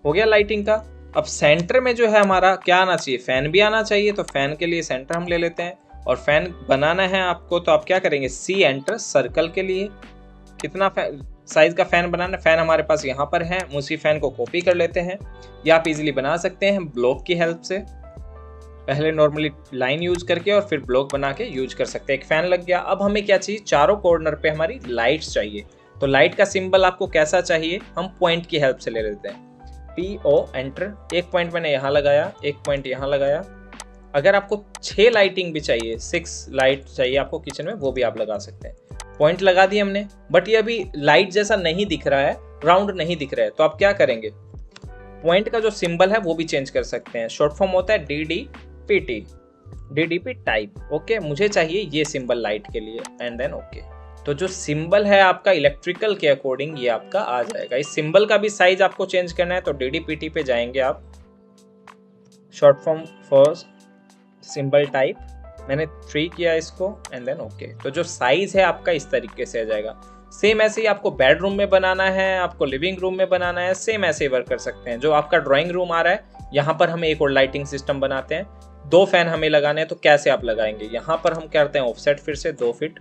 हो गया लाइटिंग का। अब सेंटर में जो है हमारा क्या आना चाहिए, फैन भी आना चाहिए। तो फैन के लिए सेंटर हम ले लेते हैं और फैन बनाना है आपको, तो आप क्या करेंगे, सी एंटर, सर्कल के लिए कितना साइज का फैन बनाना है। फैन हमारे पास यहाँ पर है, उसी फैन को कॉपी कर लेते हैं। या आप इजीली बना सकते हैं ब्लॉक की हेल्प से, पहले नॉर्मली लाइन यूज करके और फिर ब्लॉक बना के यूज कर सकते हैं। एक फैन लग गया। अब हमें क्या चाहिए, चारों कॉर्नर पे हमारी लाइट्स चाहिए। तो लाइट का सिंबल आपको कैसा चाहिए, हम पॉइंट की हेल्प से ले लेते हैं। PO एंटर, एक पॉइंट मैंने यहाँ लगाया, एक पॉइंट यहाँ लगाया। अगर आपको 6 लाइटिंग भी चाहिए, 6 लाइट चाहिए आपको किचन में, वो भी आप लगा सकते हैं। पॉइंट लगा दिए हमने, बट ये अभी लाइट जैसा नहीं दिख रहा है, राउंड नहीं दिख रहा है। तो आप क्या करेंगे, पॉइंट का जो सिंबल है वो भी चेंज कर सकते हैं। शॉर्ट फॉर्म होता है DDPT, DDP टाइप। ओके, मुझे चाहिए ये सिंबल लाइट के लिए, एंड देन ओके। तो जो सिंबल है आपका इलेक्ट्रिकल के अकॉर्डिंग ये आपका आ जाएगा। इस सिंबल का भी साइज आपको चेंज करना है तो DDPT पे जाएंगे आप, short form for symbol type, मैंने 3 किया इसको, एंड देन ओके। तो जो साइज है आपका इस तरीके से आ जाएगा। सेम ऐसे ही आपको बेडरूम में बनाना है, आपको लिविंग रूम में बनाना है, सेम ऐसे ही वर्क कर सकते हैं। जो आपका ड्राइंग रूम आ रहा है, यहाँ पर हमें एक और लाइटिंग सिस्टम बनाते हैं। 2 फैन हमें लगाने हैं, तो कैसे आप लगाएंगे, यहाँ पर हम करते हैं ऑफसेट, फिर से 2 फीट,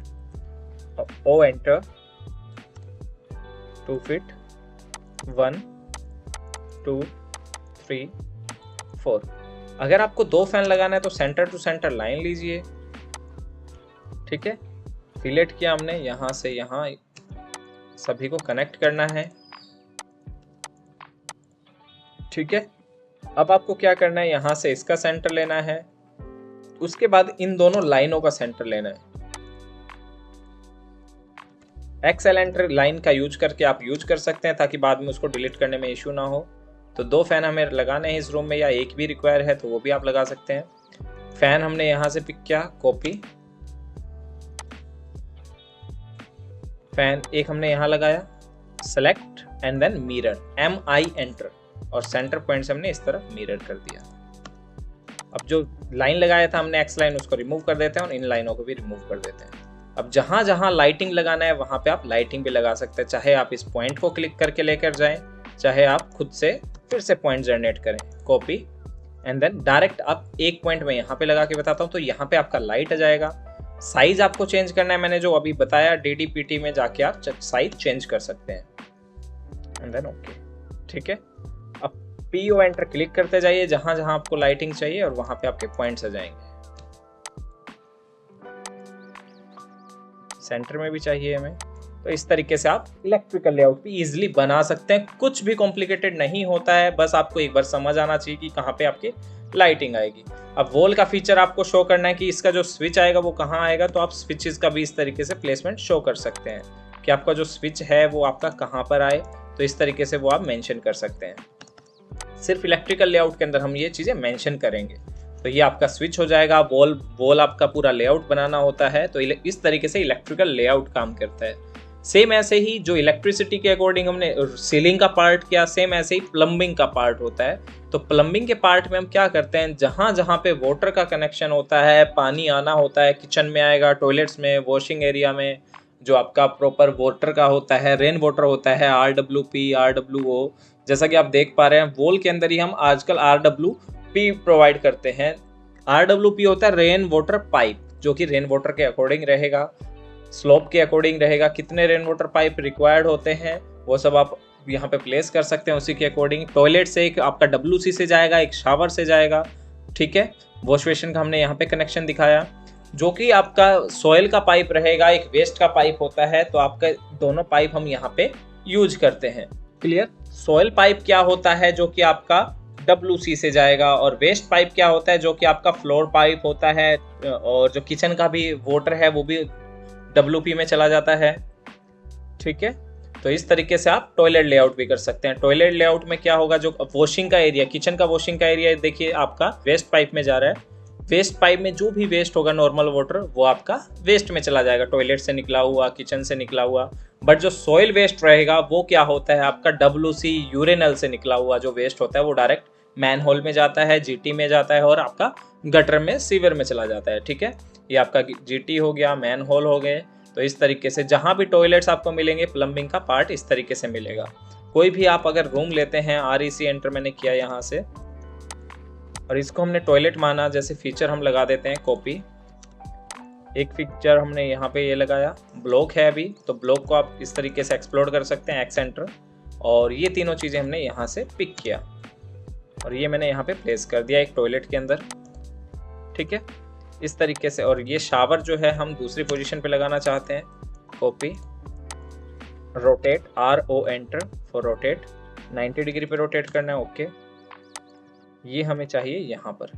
ओ एंटर, 2 फीट, 1 2 3 4। अगर आपको 2 फैन लगाना है तो सेंटर टू सेंटर लाइन लीजिए। ठीक है, फिलेट किया हमने, यहां से यहां सभी को कनेक्ट करना है। ठीक है, अब आपको क्या करना है, यहां से इसका सेंटर लेना है, उसके बाद इन दोनों लाइनों का सेंटर लेना है। एक्सेलेंटर लाइन का यूज करके आप यूज कर सकते हैं ताकि बाद में उसको डिलीट करने में इश्यू ना हो। तो 2 फैन हमें लगाने हैं इस रूम में, या एक भी रिक्वायर है तो वो भी आप लगा सकते हैं। फैन हमने यहां से पिक किया, कॉपी, फैन एक हमने यहां लगाया, select, and then mirror, MI enter, और सेंटर पॉइंट से हमने इस तरफ मिरर कर दिया। अब जो लाइन लगाया था हमने एक्स लाइन, उसको रिमूव कर देते हैं और इन लाइनों को भी रिमूव कर देते हैं। अब जहां जहां लाइटिंग लगाना है वहां पे आप लाइटिंग भी लगा सकते हैं। चाहे आप इस पॉइंट को क्लिक करके लेकर जाएं, चाहे आप खुद से फिर से पॉइंट जनरेट करें, कॉपी, एंड देन डायरेक्ट आप एक पॉइंट में यहाँ पे लगा के बताता हूँ, तो यहाँ पे आपका लाइट आ जाएगा। साइज आपको चेंज करना है, मैंने जो अभी बताया DDPT में जाके आप साइज चेंज कर सकते हैं, एंड देन ओके। ठीक है, अब PO एंटर क्लिक करते जाइए जहां जहां आपको लाइटिंग चाहिए और वहां पे आपके पॉइंट्स आ जाएंगे। सेंटर में भी चाहिए हमें। तो इस तरीके से आप इलेक्ट्रिकल लेआउट भी इजीली बना सकते हैं। कुछ भी कॉम्प्लिकेटेड नहीं होता है, बस आपको एक बार समझ आना चाहिए कि कहाँ पे आपकी लाइटिंग आएगी। अब वॉल का फीचर आपको शो करना है कि इसका जो स्विच आएगा वो कहाँ आएगा, तो आप स्विचेस का भी इस तरीके से प्लेसमेंट शो कर सकते हैं। कि आपका जो स्विच है वो आपका कहाँ पर आए, तो इस तरीके से वो आप मेंशन कर सकते हैं। सिर्फ इलेक्ट्रिकल लेआउट के अंदर हम ये चीज़ें मेंशन करेंगे। तो ये आपका स्विच हो जाएगा। वॉल आपका पूरा लेआउट बनाना होता है, तो इस तरीके से इलेक्ट्रिकल लेआउट काम करता है। सेम ऐसे ही जो इलेक्ट्रिसिटी के अकॉर्डिंग हमने सीलिंग का पार्ट किया, सेम ऐसे ही प्लम्बिंग का पार्ट होता है। तो प्लम्बिंग के पार्ट में हम क्या करते हैं, जहाँ जहाँ पे वाटर का कनेक्शन होता है, पानी आना होता है, किचन में आएगा, टॉयलेट्स में, वॉशिंग एरिया में, जो आपका प्रॉपर वाटर का होता है, रेन वाटर होता है, RWP, RWO, जैसा कि आप देख पा रहे हैं वॉल के अंदर ही हम आजकल RWP प्रोवाइड करते हैं। RWP होता है रेन वाटर पाइप, जो कि रेन वाटर के अकॉर्डिंग रहेगा, स्लोप के अकॉर्डिंग रहेगा, कितने रेन वाटर पाइप रिक्वायर्ड होते हैं वो सब आप यहाँ पे प्लेस कर सकते हैं उसी के अकॉर्डिंग। टॉयलेट से एक आपका WC से जाएगा, एक शावर से जाएगा, ठीक है। वॉश बेसिन का हमने यहाँ पे कनेक्शन दिखाया। जो कि आपका सॉइल का पाइप रहेगा, एक वेस्ट का पाइप होता है, तो आपका दोनों पाइप हम यहाँ पे यूज करते हैं। क्लियर। सॉइल पाइप क्या होता है, जो कि आपका WC से जाएगा, और वेस्ट पाइप क्या होता है, जो कि आपका फ्लोर पाइप होता है, और जो किचन का भी वाटर है वो भी WP में चला जाता है, ठीक है। तो इस तरीके से आप टॉयलेट लेआउट भी कर सकते हैं। टॉयलेट लेआउट में क्या होगा, जो वॉशिंग का एरिया, किचन का वॉशिंग का एरिया देखिए आपका वेस्ट पाइप में जा रहा है। वेस्ट पाइप में जो भी वेस्ट होगा नॉर्मल वाटर, वो आपका वेस्ट में चला जाएगा, टॉयलेट से निकला हुआ, किचन से निकला हुआ। बट जो सॉइल वेस्ट रहेगा वो क्या होता है, आपका WC यूरेनल से निकला हुआ जो वेस्ट होता है वो डायरेक्ट मैन होल में जाता है, GT में जाता है, और आपका गटर में, सीवर में चला जाता है, ठीक है। ये आपका GT हो गया, मैन होल हो गए। तो इस तरीके से जहाँ भी टॉयलेट्स आपको मिलेंगे, प्लम्बिंग का पार्ट इस तरीके से मिलेगा। कोई भी आप अगर रूम लेते हैं, REC एंटर मैंने किया यहाँ से, और इसको हमने टॉयलेट माना, जैसे फीचर हम लगा देते हैं कॉपी। एक फीचर हमने यहाँ पे ये लगाया, ब्लॉक है अभी, तो ब्लॉक को आप इस तरीके से एक्सप्लोर कर सकते हैं, X एंटर, और ये तीनों चीज़ें हमने यहाँ से पिक किया, और ये मैंने यहाँ पे प्लेस कर दिया एक टॉयलेट के अंदर, ठीक है, इस तरीके से। और ये शावर जो है हम दूसरी पोजीशन पे लगाना चाहते हैं, copy, rotate, RO enter for rotate, 90 degree पे रोटेट करना है, ओके। ये हमें चाहिए यहाँ पर,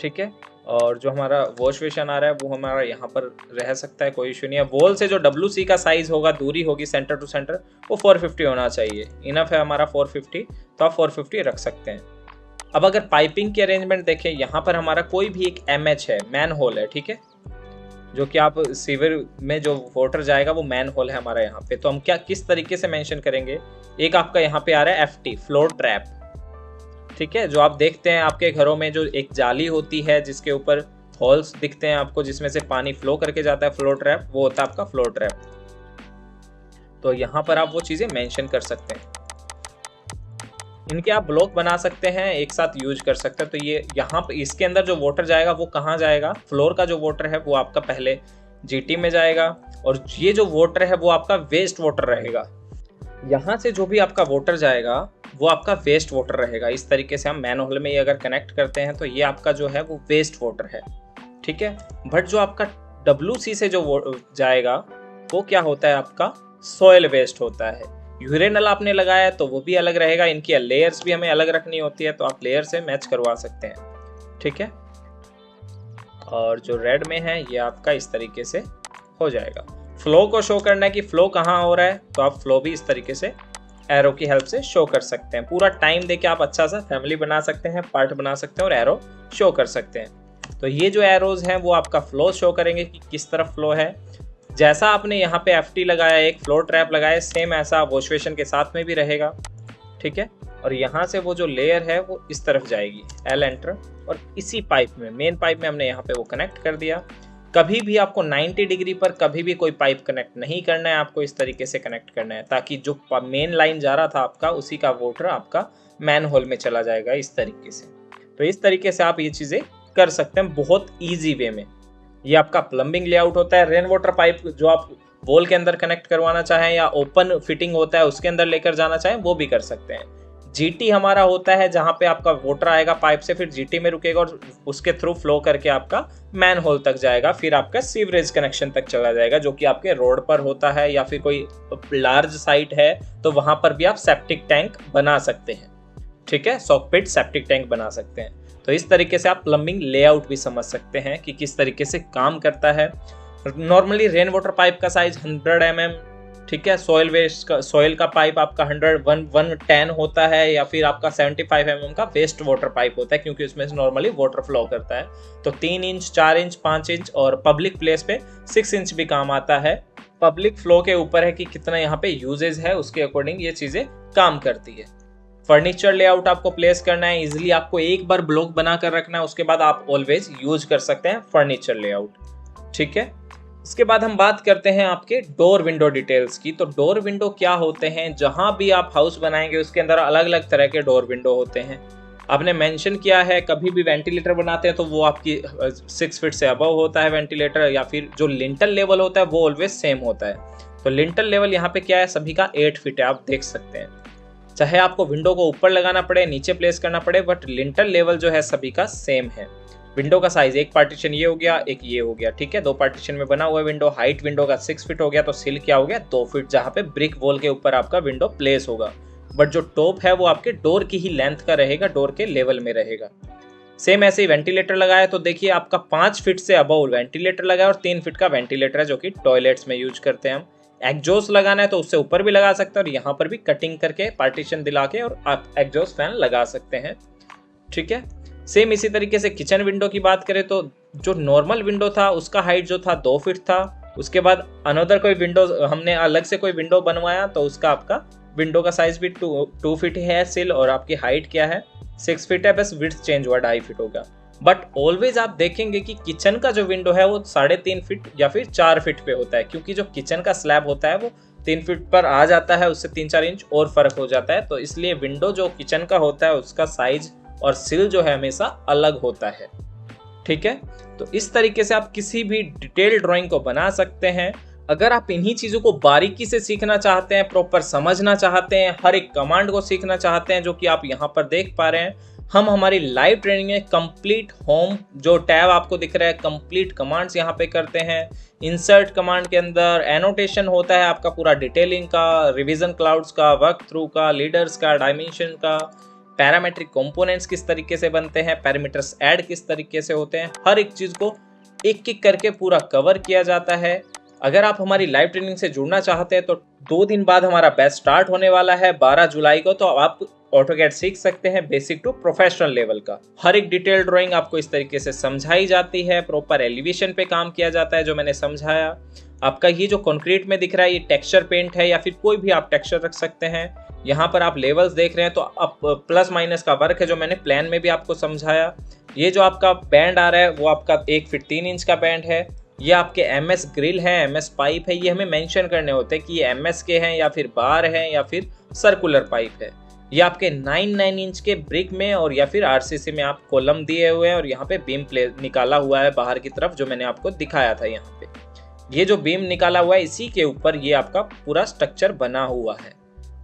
ठीक है। और जो हमारा वॉश बेसिन आ रहा है वो हमारा यहाँ पर रह सकता है, कोई इशू नहीं है। वॉल से जो WC का साइज होगा, दूरी होगी सेंटर टू सेंटर, वो 450 होना चाहिए, इनफ है हमारा 450, तो आप 450 रख सकते हैं। अब अगर पाइपिंग की अरेंजमेंट देखें, यहाँ पर हमारा कोई भी एक MH है, मैन होल है, ठीक है, जो कि आप सीवर में जो वाटर जाएगा वो मैन होल है हमारा यहाँ पे। तो हम किस तरीके से मेंशन करेंगे, एक आपका यहाँ पे आ रहा है FT, फ्लोर ट्रैप, ठीक है, जो आप देखते हैं आपके घरों में, जो एक जाली होती है जिसके ऊपर होल्स दिखते हैं आपको, जिसमें से पानी फ्लो करके जाता है, फ्लोर ट्रैप, वो होता है आपका फ्लोर ट्रैप। तो यहाँ पर आप वो चीज़ें मेंशन कर सकते हैं। इनके आप ब्लॉक बना सकते हैं, एक साथ यूज कर सकते हैं। तो ये यहाँ पर इसके अंदर जो वाटर जाएगा वो कहाँ जाएगा, फ्लोर का जो वाटर है वो आपका पहले GT में जाएगा, और ये जो वाटर है वो आपका वेस्ट वाटर रहेगा। यहाँ से जो भी आपका वाटर जाएगा वो आपका वेस्ट वाटर रहेगा। इस तरीके से हम मैन होल में ये अगर कनेक्ट करते हैं तो ये आपका जो है वो वेस्ट वाटर है, ठीक है। बट जो आपका WC से जो जाएगा वो क्या होता है, आपका सॉइल वेस्ट होता है। यूरेनल आपने लगाया है तो वो भी अलग रहेगा, इनकी लेयर्स भी हमें अलग रखनी होती है, तो आप लेयर से मैच करवा सकते हैं, ठीक है। और जो रेड में है ये आपका इस तरीके से हो जाएगा। फ्लो को शो करना है कि फ्लो कहाँ हो रहा है, तो आप फ्लो भी इस तरीके से एरो की हेल्प से शो कर सकते हैं। पूरा टाइम देके आप अच्छा सा फैमिली बना सकते हैं, पार्ट बना सकते हैं, और एरो शो कर सकते हैं। तो ये जो एरोज हैं वो आपका फ्लो शो करेंगे कि किस तरफ फ्लो है। जैसा आपने यहाँ पे FT लगाया, एक फ्लो ट्रैप लगाया, सेम ऐसा वॉश बेसिन के साथ में भी रहेगा, ठीक है। और यहाँ से वो जो लेयर है वो इस तरफ जाएगी, L एंटर, और इसी पाइप में, मेन पाइप में हमने यहाँ पे वो कनेक्ट कर दिया। कभी भी आपको 90 डिग्री पर कभी भी कोई पाइप कनेक्ट नहीं करना है, आपको इस तरीके से कनेक्ट करना है, ताकि जो मेन लाइन जा रहा था आपका, उसी का वाटर आपका मैन होल में चला जाएगा, इस तरीके से। तो इस तरीके से आप ये चीज़ें कर सकते हैं बहुत ईजी वे में। ये आपका प्लम्बिंग लेआउट होता है। रेन वाटर पाइप जो आप वॉल के अंदर कनेक्ट करवाना चाहें या ओपन फिटिंग होता है उसके अंदर लेकर जाना चाहें वो भी कर सकते हैं। GT हमारा होता है जहाँ पे आपका वाटर आएगा पाइप से, फिर GT में रुकेगा और उसके थ्रू फ्लो करके आपका मैन होल तक जाएगा, फिर आपका सीवरेज कनेक्शन तक चला जाएगा, जो कि आपके रोड पर होता है, या फिर कोई लार्ज साइट है तो वहाँ पर भी आप सेप्टिक टैंक बना सकते हैं, ठीक है, सॉकपिट सेप्टिक टैंक बना सकते हैं। तो इस तरीके से आप प्लम्बिंग लेआउट भी समझ सकते हैं कि किस तरीके से काम करता है। नॉर्मली रेन वाटर पाइप का साइज 100 mm, ठीक है। सॉइल का पाइप आपका 110 होता है, या फिर आपका 75 mm का वेस्ट वाटर पाइप होता है, क्योंकि उसमें से नॉर्मली वाटर फ्लो करता है। तो 3 इंच, 4 इंच, 5 इंच और पब्लिक प्लेस पे 6 इंच भी काम आता है। पब्लिक फ्लो के ऊपर है कि कितना यहाँ पे यूजेज है, उसके अकॉर्डिंग ये चीजें काम करती है। फर्नीचर लेआउट आपको प्लेस करना है, इजिली आपको एक बार ब्लॉक बना कर रखना है, उसके बाद आप ऑलवेज यूज कर सकते हैं फर्नीचर लेआउट, ठीक है। इसके बाद हम बात करते हैं आपके डोर विंडो डिटेल्स की। तो डोर विंडो क्या होते हैं, जहां भी आप हाउस बनाएंगे उसके अंदर अलग अलग तरह के डोर विंडो होते हैं। आपने मेंशन किया है कभी भी वेंटिलेटर बनाते हैं तो वो आपकी 6 फीट से अबव होता है वेंटिलेटर, या फिर जो लिंटल लेवल होता है वो ऑलवेज सेम होता है। तो लिंटल लेवल यहाँ पे क्या है, सभी का 8 फीट है, आप देख सकते हैं। चाहे आपको विंडो को ऊपर लगाना पड़े, नीचे प्लेस करना पड़े, बट लिंटल लेवल जो है सभी का सेम है। विंडो का साइज, एक पार्टीशन ये हो गया, एक ये हो गया, ठीक है। 2 पार्टीशन में बना हुआ विंडो। हाइट विंडो का 6 फीट हो गया, तो सिल क्या हो गया, 2 फीट, जहाँ पे ब्रिक वॉल के ऊपर आपका विंडो प्लेस होगा। बट जो टॉप है वो आपके डोर की ही लेंथ का रहेगा, डोर के लेवल में रहेगा। सेम ऐसे ही वेंटिलेटर लगाया तो देखिए आपका 5 फीट से अबव वेंटिलेटर लगाया और 3 फीट का वेंटिलेटर है, जो कि टॉयलेट्स में यूज करते हैं हम। एग्जॉस्ट लगाना है तो उससे ऊपर भी लगा सकते हैं, और यहाँ पर भी कटिंग करके पार्टीशन दिला के और आप एग्जॉस्ट फैन लगा सकते हैं, ठीक है। सेम इसी तरीके से किचन विंडो की बात करें तो जो नॉर्मल विंडो था उसका हाइट जो था 2 फीट था। उसके बाद अनदर कोई विंडो, हमने अलग से कोई विंडो बनवाया तो उसका आपका विंडो का साइज भी 2 फीट है सिल, और आपकी हाइट क्या है, 6 फीट है, बस विड्थ चेंज हुआ, 2.5 फीट होगा। बट ऑलवेज आप देखेंगे कि किचन का जो विंडो है वो 3.5 फीट या फिर 4 फीट पे होता है, क्योंकि जो किचन का स्लैब होता है वो 3 फीट पर आ जाता है, उससे 3-4 इंच और फर्क हो जाता है। तो इसलिए विंडो जो किचन का होता है उसका साइज और सिल जो है हमेशा अलग होता है, ठीक है। तो इस तरीके से आप किसी भी डिटेल ड्राइंग को बना सकते हैं। अगर आप इन्हीं चीज़ों को बारीकी से सीखना चाहते हैं, प्रॉपर समझना चाहते हैं, हर एक कमांड को सीखना चाहते हैं, जो कि आप यहाँ पर देख पा रहे हैं, हम हमारी लाइव ट्रेनिंग में कंप्लीट होम जो टैब आपको दिख रहा है, कंप्लीट कमांड्स यहाँ पे करते हैं। इंसर्ट कमांड के अंदर एनोटेशन होता है आपका पूरा डिटेलिंग का, रिवीजन क्लाउड्स का, वर्क थ्रू का, लीडर्स का, डायमेंशन का, पैरामेट्रिक कंपोनेंट्स किस तरीके से बनते हैं, पैरामीटर्स ऐड किस तरीके से होते हैं, हर एक चीज़ को एक एक करके पूरा कवर किया जाता है। अगर आप हमारी लाइव ट्रेनिंग से जुड़ना चाहते हैं तो 2 दिन बाद हमारा बैच स्टार्ट होने वाला है 12 जुलाई को। तो आप ऑटोकैड सीख सकते हैं बेसिक टू प्रोफेशनल लेवल का। हर एक डिटेल ड्राइंग आपको इस तरीके से समझाई जाती है, प्रॉपर एलिवेशन पे काम किया जाता है, जो मैंने समझाया। आपका ये जो कंक्रीट में दिख रहा है ये टेक्सचर पेंट है, या फिर कोई भी आप टेक्सचर रख सकते हैं। यहाँ पर आप लेवल्स देख रहे हैं तो आप प्लस माइनस का वर्क है, जो मैंने प्लान में भी आपको समझाया। ये जो आपका बैंड आ रहा है वो आपका 1 फीट 3 इंच का बैंड है। ये आपके MS ग्रिल है, MS पाइप है, ये हमें मेंशन करने होते हैं कि ये MS के हैं या फिर बार हैं या फिर सर्कुलर पाइप है। ये आपके 9 इंच के ब्रिक में और या फिर RCC में आप कॉलम दिए हुए हैं, और यहाँ पे बीम प्ले निकाला हुआ है बाहर की तरफ, जो मैंने आपको दिखाया था। यहाँ पे ये जो बीम निकाला हुआ है इसी के ऊपर ये आपका पूरा स्ट्रक्चर बना हुआ है।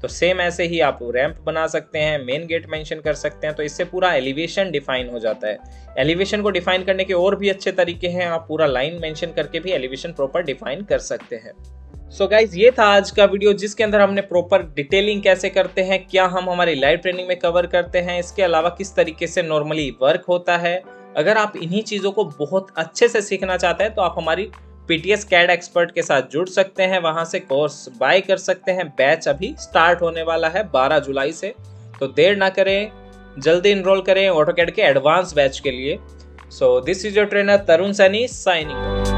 तो सेम ऐसे ही आप रैंप बना सकते हैं, मेन गेट मेंशन कर सकते हैं, तो इससे पूरा एलिवेशन डिफाइन हो जाता है। एलिवेशन को डिफाइन करने के और भी अच्छे तरीके हैं, आप पूरा लाइन मेंशन करके भी एलिवेशन प्रॉपर डिफाइन कर सकते हैं। सो गाइज, ये था आज का वीडियो, जिसके अंदर हमने प्रॉपर डिटेलिंग कैसे करते हैं, क्या हम हमारी लाइव ट्रेनिंग में कवर करते हैं, इसके अलावा किस तरीके से नॉर्मली वर्क होता है। अगर आप इन्हीं चीज़ों को बहुत अच्छे से सीखना चाहते हैं तो आप हमारी PTS CAD एक्सपर्ट के साथ जुड़ सकते हैं, वहां से कोर्स बाय कर सकते हैं। बैच अभी स्टार्ट होने वाला है 12 जुलाई से, तो देर ना करें, जल्दी इनरोल करें ऑटोकैड के एडवांस बैच के लिए। So this is your trainer Tarun Saini signing.